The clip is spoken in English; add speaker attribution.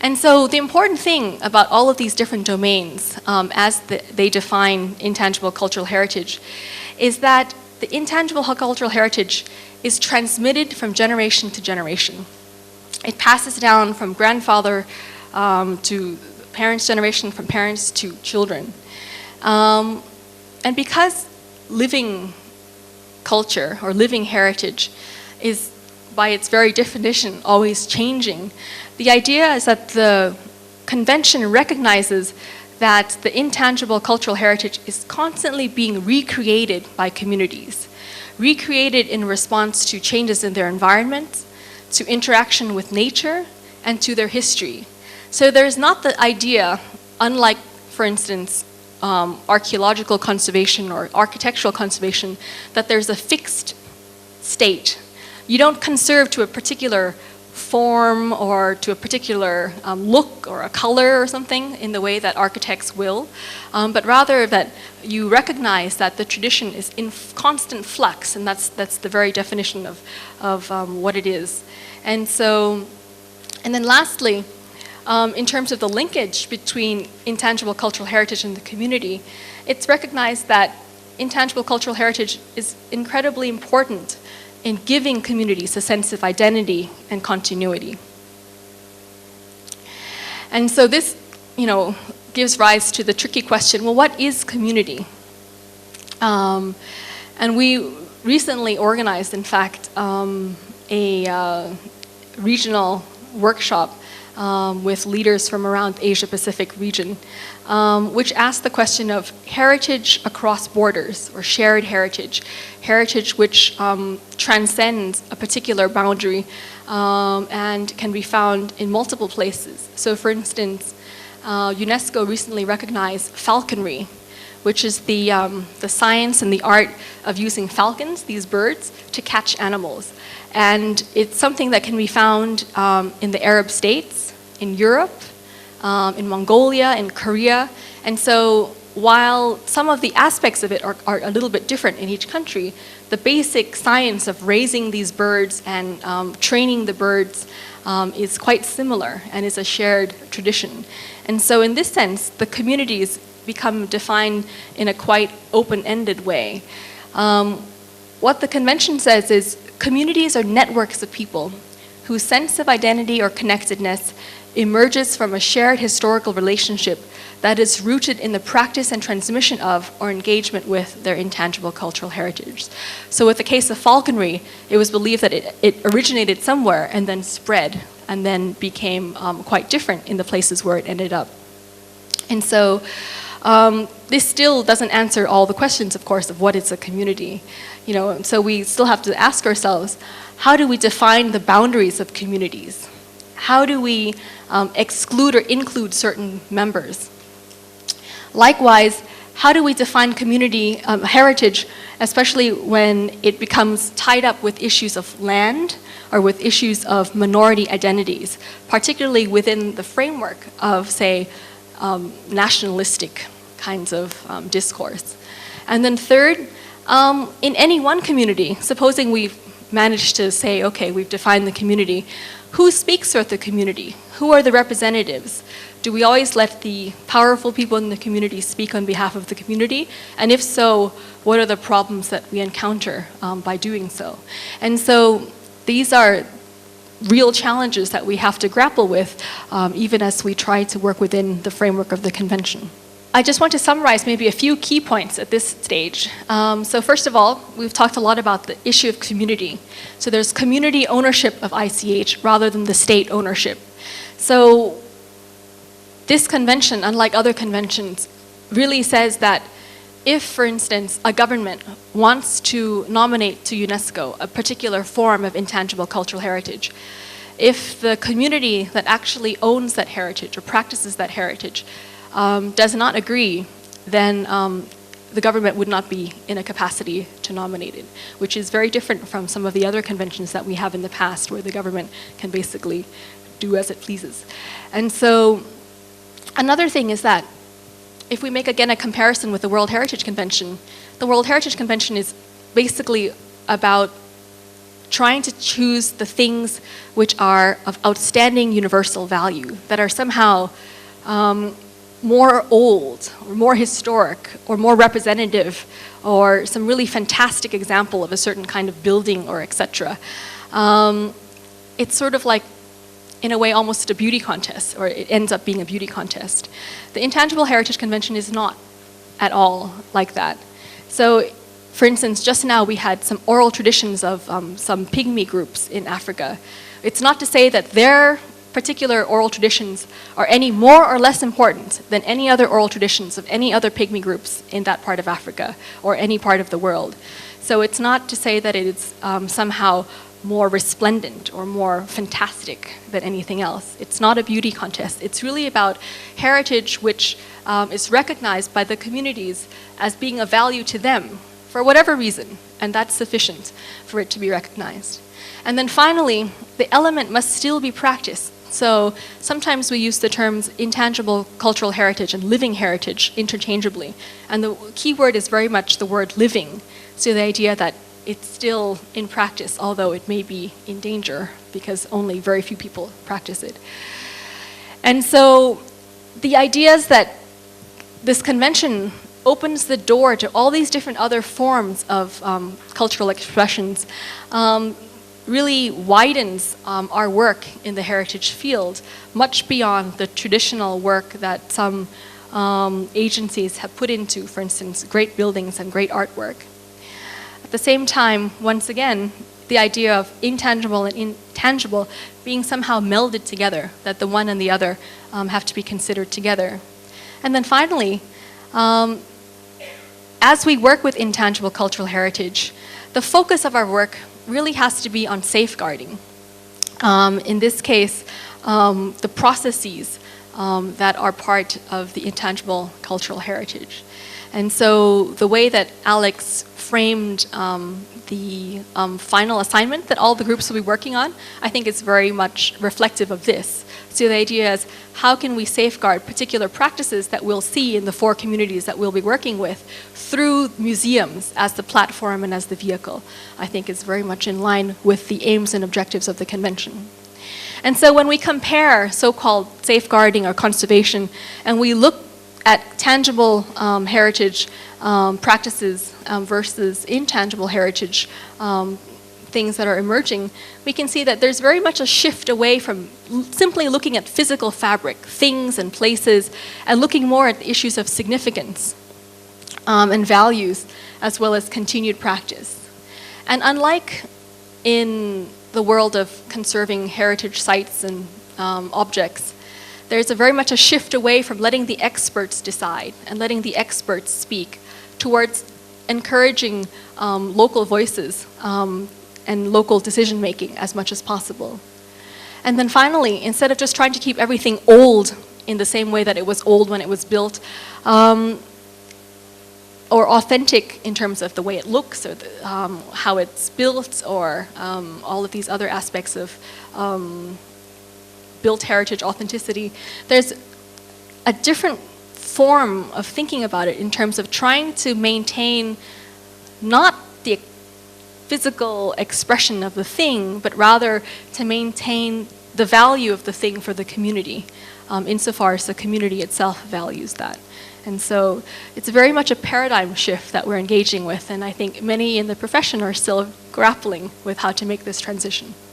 Speaker 1: And so the important thing about all of these different domains, they define intangible cultural heritage, is that the intangible cultural heritage is transmitted from generation to generation. It passes down from grandfather to parents' generation, from parents to children. And because living culture or living heritage is, by its very definition, always changing, the idea is that the convention recognizes that the intangible cultural heritage is constantly being recreated by communities, recreated in response to changes in their environment, to interaction with nature, and to their history. So there's not the idea, unlike, for instance, archaeological conservation or architectural conservation, that there's a fixed state. You don't conserve to a particular form or to a particular look or a color or something in the way that architects will, but rather that you recognize that the tradition is in constant flux, and that's the very definition of what it is. And then lastly, in terms of the linkage between intangible cultural heritage and the community, it's recognized that intangible cultural heritage is incredibly important in giving communities a sense of identity and continuity. And so this, gives rise to the tricky question, well, what is community? And we recently organized, in fact, a regional workshop with leaders from around the Asia-Pacific region, which asked the question of heritage across borders, or shared heritage which transcends a particular boundary and can be found in multiple places. So for instance, UNESCO recently recognized falconry, which is the science and the art of using falcons, these birds, to catch animals. And it's something that can be found in the Arab states, in Europe, in Mongolia, in Korea. And so while some of the aspects of it are a little bit different in each country, the basic science of raising these birds and training the birds is quite similar and is a shared tradition. And so in this sense, the communities become defined in a quite open-ended way. What the convention says is communities are networks of people whose sense of identity or connectedness emerges from a shared historical relationship that is rooted in the practice and transmission of or engagement with their intangible cultural heritage. So with the case of falconry, it was believed that it originated somewhere and then spread and then became quite different in the places where it ended up. And so this still doesn't answer all the questions, of course, of what is a community. So we still have to ask ourselves, how do we define the boundaries of communities? How do we exclude or include certain members? Likewise, how do we define community heritage, especially when it becomes tied up with issues of land or with issues of minority identities, particularly within the framework of, say, nationalistic kinds of discourse? And then third, in any one community, supposing we've managed to say, okay, we've defined the community, who speaks with the community? Who are the representatives? Do we always let the powerful people in the community speak on behalf of the community? And if so, what are the problems that we encounter by doing so? And so these are real challenges that we have to grapple with even as we try to work within the framework of the convention. I just want to summarize maybe a few key points at this stage. So first of all, we've talked a lot about the issue of community. So there's community ownership of ICH rather than the state ownership. So this convention, unlike other conventions, really says that if, for instance, a government wants to nominate to UNESCO a particular form of intangible cultural heritage, if the community that actually owns that heritage or practices that heritage does not agree, then the government would not be in a capacity to nominate it, which is very different from some of the other conventions that we have in the past where the government can basically do as it pleases. And so another thing is that if we make again a comparison with the World Heritage Convention, the World Heritage Convention is basically about trying to choose the things which are of outstanding universal value, that are somehow more old, or more historic, or more representative, or some really fantastic example of a certain kind of building, or etc. It's sort of like, in a way, almost a beauty contest, or it ends up being a beauty contest. The Intangible Heritage Convention is not at all like that. So, for instance, just now we had some oral traditions of some pygmy groups in Africa. It's not to say that their particular oral traditions are any more or less important than any other oral traditions of any other pygmy groups in that part of Africa or any part of the world. So it's not to say that it's somehow more resplendent or more fantastic than anything else. It's not a beauty contest. It's really about heritage which is recognized by the communities as being of value to them for whatever reason, and that's sufficient for it to be recognized. And then finally, the element must still be practiced. So sometimes we use the terms intangible cultural heritage and living heritage interchangeably, and the key word is very much the word living. So the idea that it's still in practice, although it may be in danger because only very few people practice it. And so the idea is that this convention opens the door to all these different other forms of cultural expressions, really widens our work in the heritage field much beyond the traditional work that some agencies have put into, for instance, great buildings and great artwork. At the same time, once again, the idea of intangible and intangible being somehow melded together, that the one and the other have to be considered together. And then finally, as we work with intangible cultural heritage, the focus of our work really has to be on safeguarding. In this case, the processes that are part of the intangible cultural heritage. And so the way that Alex framed the final assignment that all the groups will be working on, I think is very much reflective of this. So the idea is, how can we safeguard particular practices that we'll see in the 4 communities that we'll be working with through museums as the platform and as the vehicle, I think is very much in line with the aims and objectives of the convention. And so when we compare so-called safeguarding or conservation, and we look at tangible heritage practices versus intangible heritage things that are emerging, we can see that there's very much a shift away from simply looking at physical fabric, things and places, and looking more at the issues of significance and values, as well as continued practice. And unlike in the world of conserving heritage sites and objects, there's very much a shift away from letting the experts decide and letting the experts speak towards encouraging local voices and local decision making as much as possible. And then finally, instead of just trying to keep everything old in the same way that it was old when it was built, or authentic in terms of the way it looks or how it's built, or all of these other aspects of built heritage authenticity, there's a different form of thinking about it in terms of trying to maintain not the physical expression of the thing, but rather to maintain the value of the thing for the community, insofar as the community itself values that. And so it's very much a paradigm shift that we're engaging with, and I think many in the profession are still grappling with how to make this transition.